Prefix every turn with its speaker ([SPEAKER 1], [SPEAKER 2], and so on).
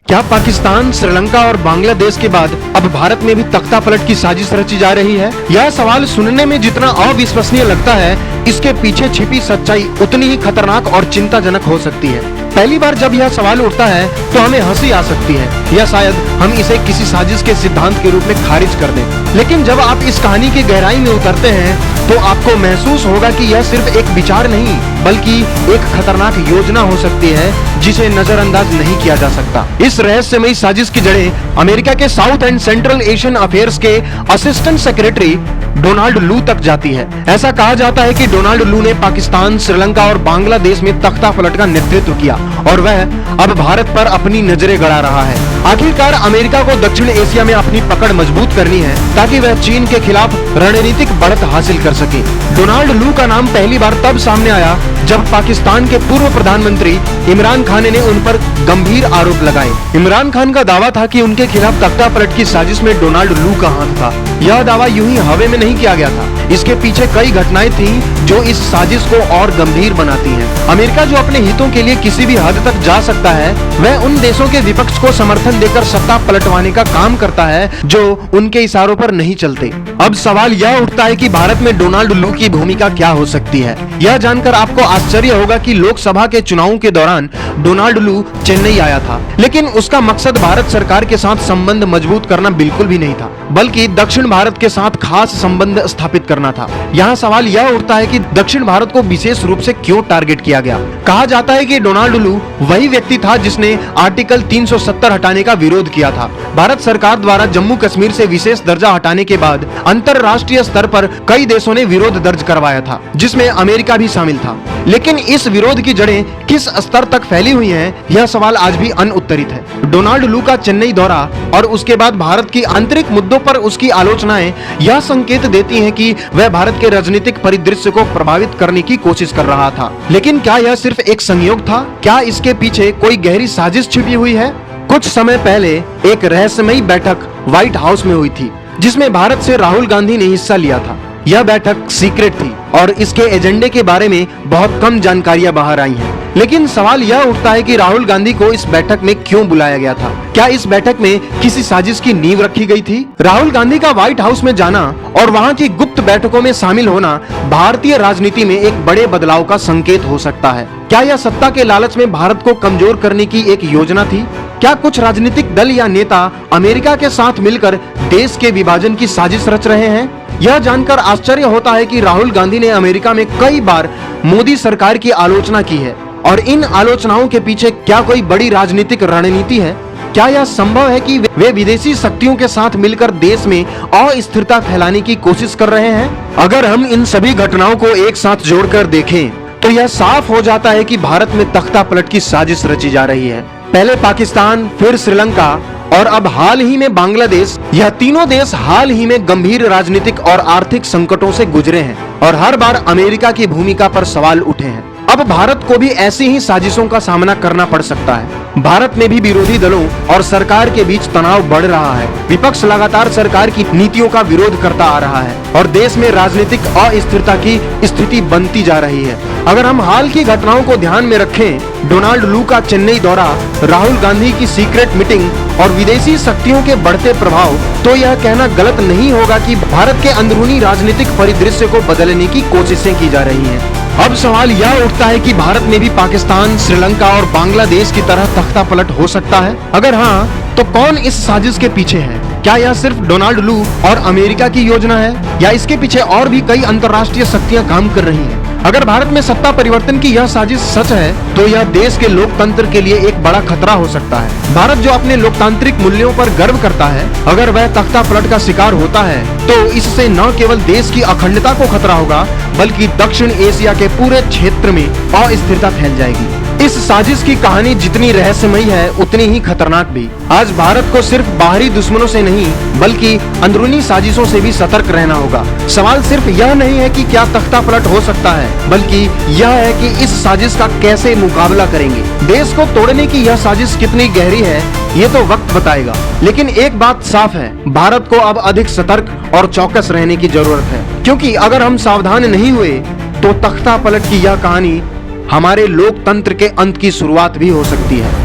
[SPEAKER 1] क्या पाकिस्तान, श्रीलंका और बांग्लादेश के बाद अब भारत में भी तख्ता पलट की साजिश रची जा रही है? यह सवाल सुनने में जितना अविश्वसनीय लगता है, इसके पीछे छिपी सच्चाई उतनी ही खतरनाक और चिंताजनक हो सकती है। पहली बार जब यह सवाल उठता है तो हमें हंसी आ सकती है या शायद हम इसे किसी साजिश के सिद्धांत के रूप में खारिज कर दें। लेकिन जब आप इस कहानी की गहराई में उतरते हैं तो आपको महसूस होगा कि यह सिर्फ एक विचार नहीं बल्कि एक खतरनाक योजना हो सकती है जिसे नजरअंदाज नहीं किया जा सकता। इस रहस्यमयी साजिश की जड़ें अमेरिका के south and central Asian affairs के असिस्टेंट सेक्रेटरी डोनाल्ड लू तक जाती है। ऐसा कहा जाता है कि डोनाल्ड लू ने पाकिस्तान, श्रीलंका और बांग्लादेश में तख्ता पलट का नेतृत्व किया और वह अब भारत पर अपनी नजरें गड़ा रहा है। आखिरकार अमेरिका को दक्षिण एशिया में अपनी पकड़ मजबूत करनी है ताकि वह चीन के खिलाफ रणनीतिक बढ़त हासिल कर सके। डोनाल्ड लू का नाम पहली बार तब सामने आया जब पाकिस्तान के पूर्व प्रधानमंत्री इमरान खान ने उन पर गंभीर आरोप लगाए। इमरान खान का दावा था कि उनके खिलाफ तख्ता पलट की साजिश में डोनाल्ड लू का हाथ था। यह दावा यूं ही हवा में नहीं किया गया था, इसके पीछे कई घटनाएं थीं जो इस साजिश को और गंभीर बनाती हैं। अमेरिका जो अपने हितों के लिए किसी भी हद तक जा सकता है, वह उन देशों के विपक्ष को समर्थन देकर सत्ता पलटवाने का काम करता है जो उनके इशारों पर नहीं चलते। अब सवाल यह उठता है कि भारत में डोनाल्ड लू की भूमिका क्या हो सकती है। यह जानकर आपको आश्चर्य होगा कि लोकसभा के चुनावों के दौरान डोनाल्ड लू चेन्नई आया था, लेकिन उसका मकसद भारत सरकार के साथ संबंध मजबूत करना बिल्कुल भी नहीं था, बल्कि दक्षिण भारत के साथ खास संबंध स्थापित करना था। यहाँ सवाल यह उठता है कि दक्षिण भारत को विशेष रूप से क्यों टारगेट किया गया। कहा जाता है कि डोनाल्ड लू वही व्यक्ति था जिसने आर्टिकल 370 हटाने का विरोध किया था। भारत सरकार द्वारा जम्मू कश्मीर से विशेष दर्जा हटाने के बाद अंतरराष्ट्रीय स्तर पर कई देशों ने विरोध दर्ज करवाया था, जिसमें अमेरिका भी शामिल था। लेकिन इस विरोध की जड़ें किस स्तर तक फैली हुई हैं, यह सवाल आज भी अनउत्तरित है। डोनाल्ड लू का चेन्नई दौरा और उसके बाद भारत की आंतरिक मुद्दों पर उसकी आलोचनाएं यह संकेत देती हैं कि वह भारत के राजनीतिक परिदृश्य को प्रभावित करने की कोशिश कर रहा था। लेकिन क्या यह सिर्फ एक संयोग था? क्या इसके पीछे कोई गहरी साजिश छिपी हुई है? कुछ समय पहले एक रहस्यमयी बैठक व्हाइट हाउस में हुई थी जिसमें भारत से राहुल गांधी ने हिस्सा लिया था। यह बैठक सीक्रेट थी और इसके एजेंडे के बारे में बहुत कम जानकारियां बाहर आई हैं। लेकिन सवाल यह उठता है कि राहुल गांधी को इस बैठक में क्यों बुलाया गया था? क्या इस बैठक में किसी साजिश की नींव रखी गई थी? राहुल गांधी का व्हाइट हाउस में जाना और वहां की गुप्त बैठकों में शामिल होना भारतीय राजनीति में एक बड़े बदलाव का संकेत हो सकता है। क्या यह सत्ता के लालच में भारत को कमजोर करने की एक योजना थी? क्या कुछ राजनीतिक दल या नेता अमेरिका के साथ मिलकर देश के विभाजन की साजिश रच रहे हैं? यह जानकर आश्चर्य होता है कि राहुल गांधी ने अमेरिका में कई बार मोदी सरकार की आलोचना की है और इन आलोचनाओं के पीछे क्या कोई बड़ी राजनीतिक रणनीति है? क्या यह संभव है कि वे विदेशी शक्तियों के साथ मिलकर देश में अस्थिरता फैलाने की कोशिश कर रहे हैं? अगर हम इन सभी घटनाओं को एक साथ जोड़कर देखें तो यह साफ हो जाता है कि भारत में तख्ता पलट की साजिश रची जा रही है। पहले पाकिस्तान, फिर श्रीलंका और अब हाल ही में बांग्लादेश, यह तीनों देश हाल ही में गंभीर राजनीतिक और आर्थिक संकटों से गुजरे हैं और हर बार अमेरिका की भूमिका पर सवाल उठे हैं। अब भारत को भी ऐसी ही साजिशों का सामना करना पड़ सकता है। भारत में भी विरोधी दलों और सरकार के बीच तनाव बढ़ रहा है। विपक्ष लगातार सरकार की नीतियों का विरोध करता आ रहा है और देश में राजनीतिक अस्थिरता की स्थिति बनती जा रही है। अगर हम हाल की घटनाओं को ध्यान में रखें, डोनाल्ड लू का चेन्नई दौरा, राहुल गांधी की सीक्रेट मीटिंग और विदेशी शक्तियों के बढ़ते प्रभाव, तो यह कहना गलत नहीं होगा कि भारत के अंदरूनी राजनीतिक परिदृश्य को बदलने की कोशिशें की जा रही हैं। अब सवाल यह उठता है कि भारत में भी पाकिस्तान, श्रीलंका और बांग्लादेश की तरह तख्ता पलट हो सकता है? अगर हाँ, तो कौन इस साजिश के पीछे है? क्या यह सिर्फ डोनाल्ड लू और अमेरिका की योजना है या इसके पीछे और भी कई अंतर्राष्ट्रीय शक्तियां काम कर रही हैं? अगर भारत में सत्ता परिवर्तन की यह साजिश सच है तो यह देश के लोकतंत्र के लिए एक बड़ा खतरा हो सकता है। भारत जो अपने लोकतांत्रिक मूल्यों पर गर्व करता है, अगर वह तख्ता पलट का शिकार होता है तो इससे न केवल देश की अखंडता को खतरा होगा बल्कि दक्षिण एशिया के पूरे क्षेत्र में अस्थिरता फैल जाएगी। इस साजिश की कहानी जितनी रहस्यमयी है उतनी ही खतरनाक भी। आज भारत को सिर्फ बाहरी दुश्मनों से नहीं बल्कि अंदरूनी साजिशों से भी सतर्क रहना होगा। सवाल सिर्फ यह नहीं है कि क्या तख्ता पलट हो सकता है, बल्कि यह है कि इस साजिश का कैसे मुकाबला करेंगे। देश को तोड़ने की यह साजिश कितनी गहरी है ये तो वक्त बताएगा, लेकिन एक बात साफ है, भारत को अब अधिक सतर्क और चौकस रहने की जरूरत है, क्योंकि अगर हम सावधान नहीं हुए तो तख्ता पलट की यह कहानी हमारे लोकतंत्र के अंत की शुरुआत भी हो सकती है।